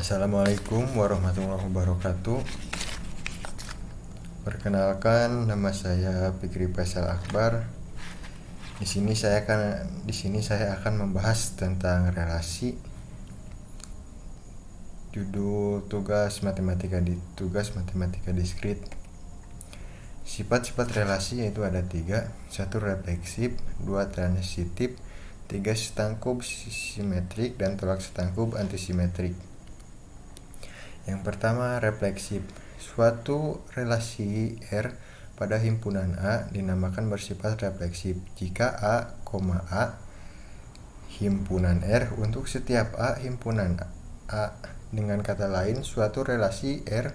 Assalamualaikum warahmatullahi wabarakatuh. Perkenalkan, nama saya Fikri Faisal Akbar. Di sini saya akan membahas tentang relasi. Judul tugas matematika diskrit. Sifat-sifat relasi yaitu ada 3: 1 refleksif, 2 transitif, 3 setangkub simetrik, dan tolak setangkub antisimetrik. Yang pertama, refleksif. Suatu relasi R pada himpunan A dinamakan bersifat refleksif jika A, himpunan R untuk setiap A himpunan A. Dengan kata lain, suatu relasi R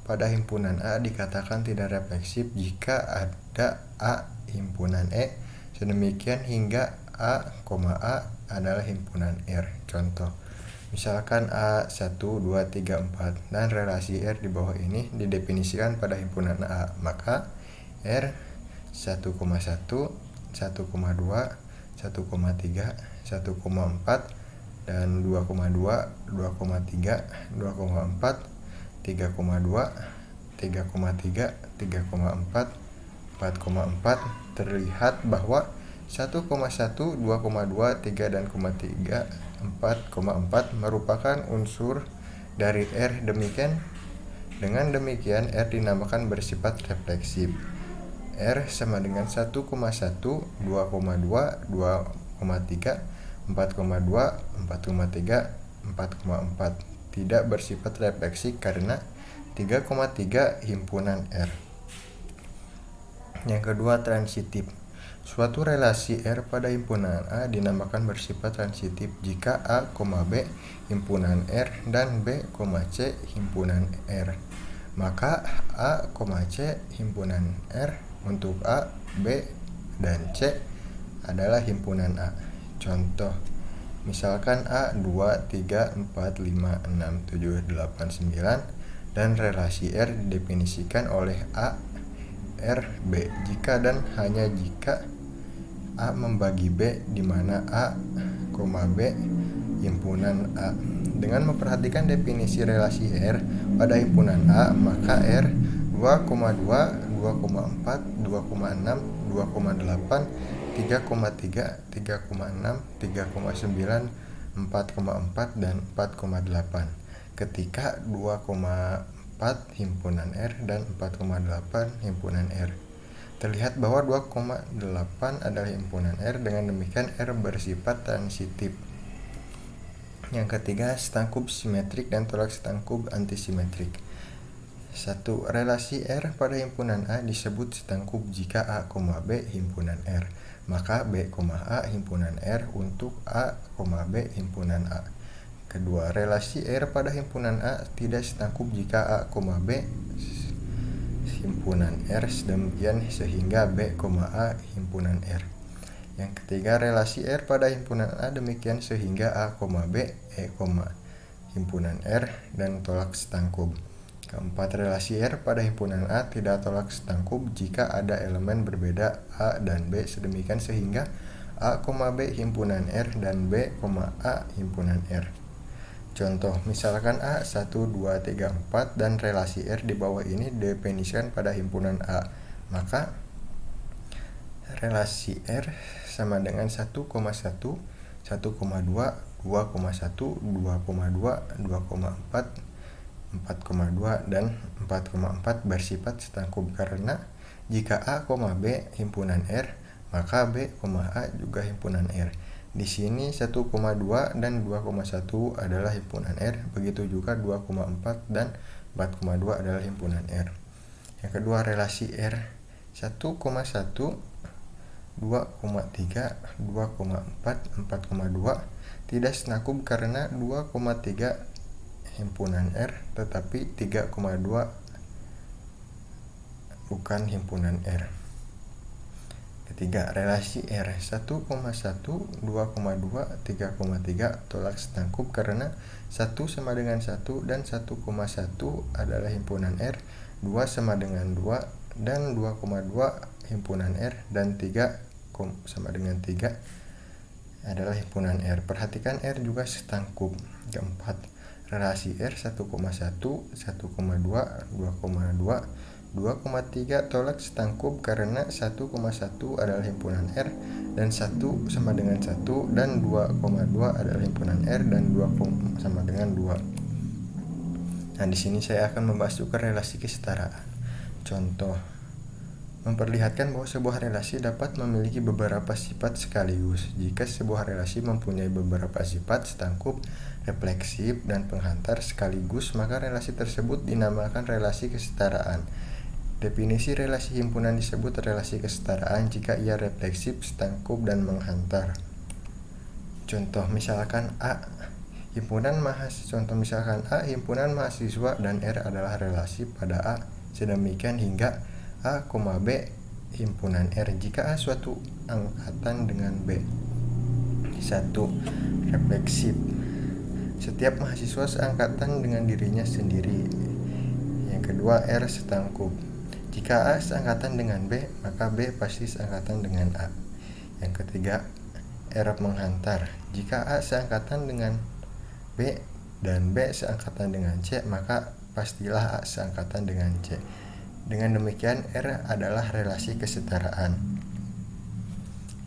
pada himpunan A dikatakan tidak refleksif jika ada A himpunan E, sedemikian hingga A, adalah himpunan R. Contoh, misalkan A1, 2, 3, 4 dan relasi R di bawah ini didefinisikan pada himpunan A, maka R 1,1, 1,2, 1,3, 1,4 dan 2,2, 2,3, 2,4, 3,2, 3,3, 3,4, 4,4. Terlihat bahwa 1,1, 2,2, 3, dan 3, 4,4 merupakan unsur dari R. Dengan demikian R dinamakan bersifat refleksif. R sama dengan 1,1, 2,2, 2,3, 4,2, 4,3, 4,4 tidak bersifat refleksif karena 3,3 himpunan R. Yang kedua, transitif. Suatu relasi R pada himpunan A dinamakan bersifat transitif jika A, B himpunan R dan B, C himpunan R. Maka A, C himpunan R untuk A, B, dan C adalah himpunan A. Contoh, misalkan A 2, 3, 4, 5, 6, 7, 8, 9 dan relasi R didefinisikan oleh A, R, B jika dan hanya jika A membagi B di mana A, B himpunan A. Dengan memperhatikan definisi relasi R pada himpunan A, maka R 2,2, 2,4, 2,6, 2,8, 3,3, 3,6, 3,9, 4,4 dan 4,8 ketika 2,4 himpunan R dan 4,8 himpunan R. Terlihat bahwa 2,8 adalah himpunan R. Dengan demikian R bersifat transitif. Yang ketiga, setangkub simetrik dan tolak setangkub antisimetrik. 1. Relasi R pada himpunan A disebut setangkub jika A, B himpunan R, maka B, A himpunan R untuk A, B himpunan A. Kedua, relasi R pada himpunan A tidak setangkub jika A, B himpunan R, sedemikian sehingga B, A himpunan R. Yang ketiga, relasi R pada himpunan A demikian sehingga A, B, E, himpunan R dan tolak setangkub. Keempat, relasi R pada himpunan A tidak tolak setangkub jika ada elemen berbeda A dan B, sedemikian sehingga A, B himpunan R dan B, A himpunan R. Contoh, misalkan A 1, 2, 3, 4 dan relasi R di bawah ini didefinisikan pada himpunan A, maka relasi R sama dengan 1,1, 1,2, 2,1, 2,2, 2,4, 4,2 dan 4,4 bersifat setangkub karena jika A, B himpunan R, maka B, A juga himpunan R. Di sini 1,2 dan 2,1 adalah himpunan R, begitu juga 2,4 dan 4,2 adalah himpunan R. Yang kedua, relasi R 1,1, 2,3, 2,4, 4,2 tidak setangkub karena 2,3 himpunan R tetapi 3,2 bukan himpunan R. Ketiga, relasi R 1,1, 2,2, 3,3 tolak setangkub karena 1 sama dengan 1 dan 1,1 adalah himpunan R, 2 sama dengan 2 dan 2,2 himpunan R, dan 3 sama dengan 3 adalah himpunan R. Perhatikan R juga setangkub. Keempat, relasi R 1,1, 1,2, 2,2, 2,3 tolak setangkup karena 1,1 adalah himpunan R dan 1 sama dengan 1 dan 2,2 adalah himpunan R dan 2 sama dengan 2. Nah, di sini saya akan membahas juga relasi kesetaraan. Contoh, memperlihatkan bahwa sebuah relasi dapat memiliki beberapa sifat sekaligus. Jika sebuah relasi mempunyai beberapa sifat setangkup, refleksif, dan penghantar sekaligus, maka relasi tersebut dinamakan relasi kesetaraan. Definisi relasi himpunan disebut relasi kesetaraan jika ia refleksif, setangkup, dan menghantar. Contoh misalkan A himpunan mahasiswa dan R adalah relasi pada A. Sedemikian hingga A, B himpunan R jika A suatu angkatan dengan B. 1. Refleksif. Setiap mahasiswa seangkatan dengan dirinya sendiri. Yang kedua, R setangkup. Jika A seangkatan dengan B, maka B pasti seangkatan dengan A. Yang ketiga, R menghantar. Jika A seangkatan dengan B dan B seangkatan dengan C, maka pastilah A seangkatan dengan C. Dengan demikian, R adalah relasi kesetaraan.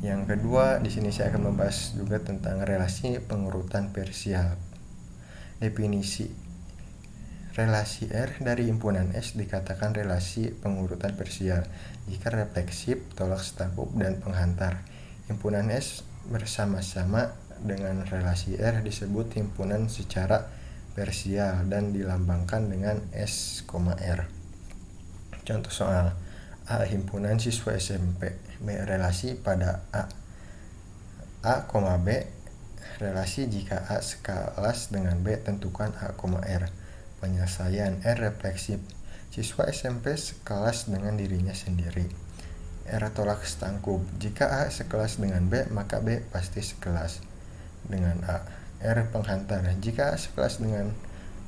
Yang kedua, di sini saya akan membahas juga tentang relasi pengurutan parsial. Definisi relasi R dari himpunan S dikatakan relasi pengurutan parsial jika refleksif, tolak setangkup, dan penghantar. Himpunan S bersama-sama dengan relasi R disebut himpunan secara parsial dan dilambangkan dengan S, R. Contoh soal: A himpunan siswa SMP, B relasi pada A, B relasi jika A sekelas dengan B, tentukan A, R. Penyelesaian: R refleksif. Siswa SMP sekelas dengan dirinya sendiri. R tolak setangkup. Jika A sekelas dengan B, maka B pasti sekelas dengan A. R penghantar. Jika A sekelas dengan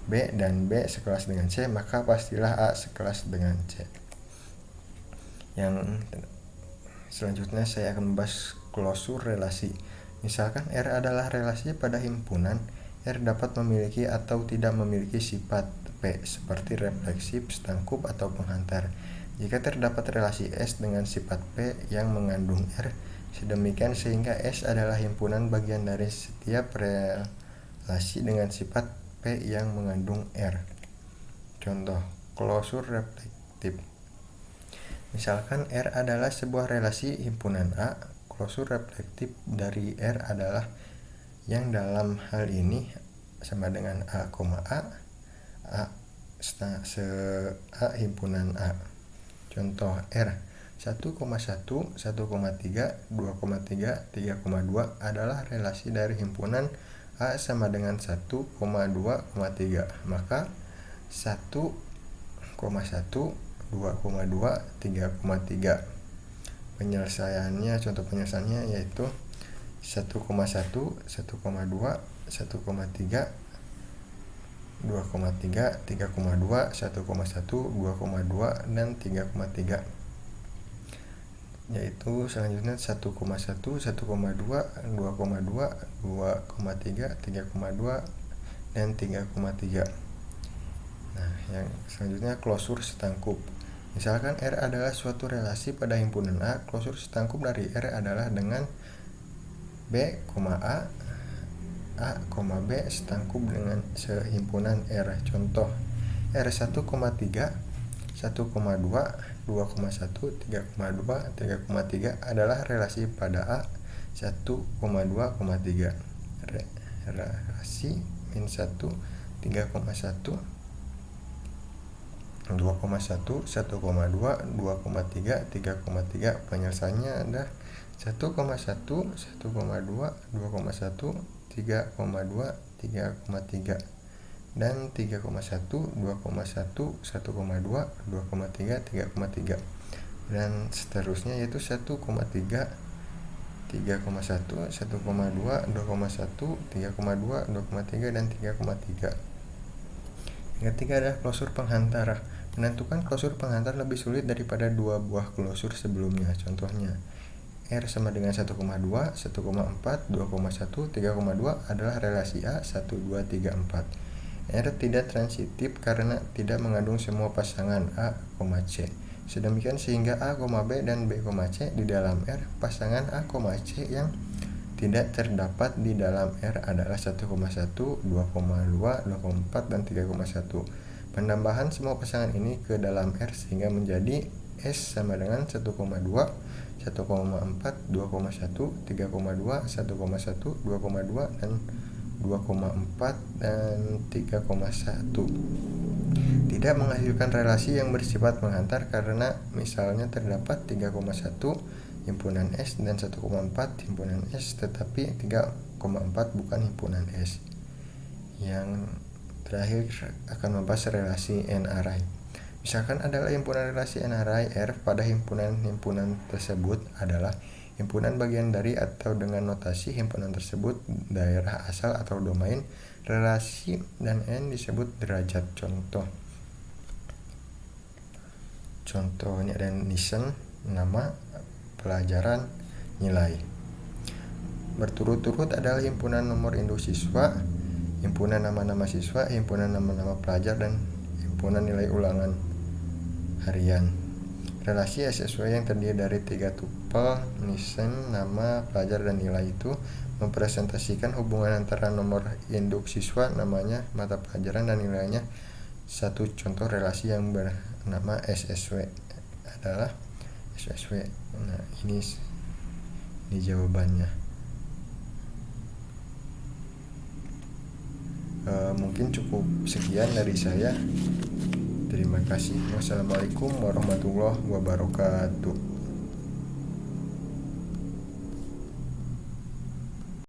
B dan B sekelas dengan C, maka pastilah A sekelas dengan C. Yang selanjutnya saya akan membahas klosur relasi. Misalkan R adalah relasi pada himpunan, R dapat memiliki atau tidak memiliki sifat P seperti refleksif, setangkup, atau penghantar. Jika terdapat relasi S dengan sifat P yang mengandung R, sedemikian sehingga S adalah himpunan bagian dari setiap relasi dengan sifat P yang mengandung R. Contoh, klosur reflektif. Misalkan R adalah sebuah relasi himpunan A, klosur reflektif dari R adalah yang dalam hal ini sama dengan A, A himpunan A. Contoh R 1,1, 1,3, 2,3, 3,2 adalah relasi dari himpunan A sama dengan 1,2,3. Maka 1,1, 2,2, 3,3. Contoh penyelesaiannya yaitu 1,1, 1,2, 1,3, 2,3, 3,2, 1,1, 2,2, dan 3,3. Yaitu selanjutnya 1,1, 1,2, 2,2, 2,3, 3,2, dan 3,3. Nah, yang selanjutnya klosur setangkup. Misalkan R adalah suatu relasi pada himpunan A, klosur setangkup dari R adalah dengan B, A, B setangkup dengan sehimpunan R. Contoh, R 1,3, 1,2, 2,1, 3,2, 3,3 adalah relasi pada A 1,2,3. Relasi min 1, 3,1, 2,1, 1,2, 2,3, 3,3. Penyelesaiannya adalah 1,1, 1,2, 2,1, 3,2, 3,3, dan 3,1, 2,1, 1,2, 2,3, 3,3, dan seterusnya yaitu 1,3, 3,1, 1,2, 2,1, 3,2, 2,3, dan 3,3. Yang ketiga adalah klosur penghantar. Menentukan klosur penghantar lebih sulit daripada dua buah klosur sebelumnya. Contohnya, R sama dengan 1,2, 1,4, 2,1, 3,2 adalah relasi A 1, 2, 3, 4. R tidak transitif karena tidak mengandung semua pasangan A, C. Sedemikian sehingga A, B, dan B, C di dalam R, pasangan A, C yang tidak terdapat di dalam R adalah 1,1, 2,2, 2,4, dan 3,1. Penambahan semua pasangan ini ke dalam R sehingga menjadi S sama dengan 1,2, 1,4, 2,1, 3,2, 1,1, 2,2, dan 2,4 dan 3,1. Tidak menghasilkan relasi yang bersifat menghantar karena misalnya terdapat 3,1 himpunan S dan 1,4 himpunan S, tetapi 3,4 bukan himpunan S. Yang terakhir akan membahas relasi NRI. Misalkan adalah himpunan relasi NRI R pada himpunan-himpunan tersebut adalah himpunan bagian dari atau dengan notasi himpunan tersebut daerah asal atau domain relasi dan N disebut derajat. Contohnya ada nisen, nama, pelajaran, nilai. Berturut-turut adalah himpunan nomor induk siswa, himpunan nama-nama siswa, himpunan nama-nama pelajar, dan himpunan nilai ulangan harian. Relasi SSW yang terdiri dari 3 tupel nisen, nama, pelajar, dan nilai itu mempresentasikan hubungan antara nomor induk siswa, namanya, mata pelajaran, dan nilainya. Satu contoh relasi yang bernama SSW adalah SSW. Nah, ini jawabannya. Mungkin cukup sekian dari saya. Terima kasih. Wassalamualaikum warahmatullahi wabarakatuh.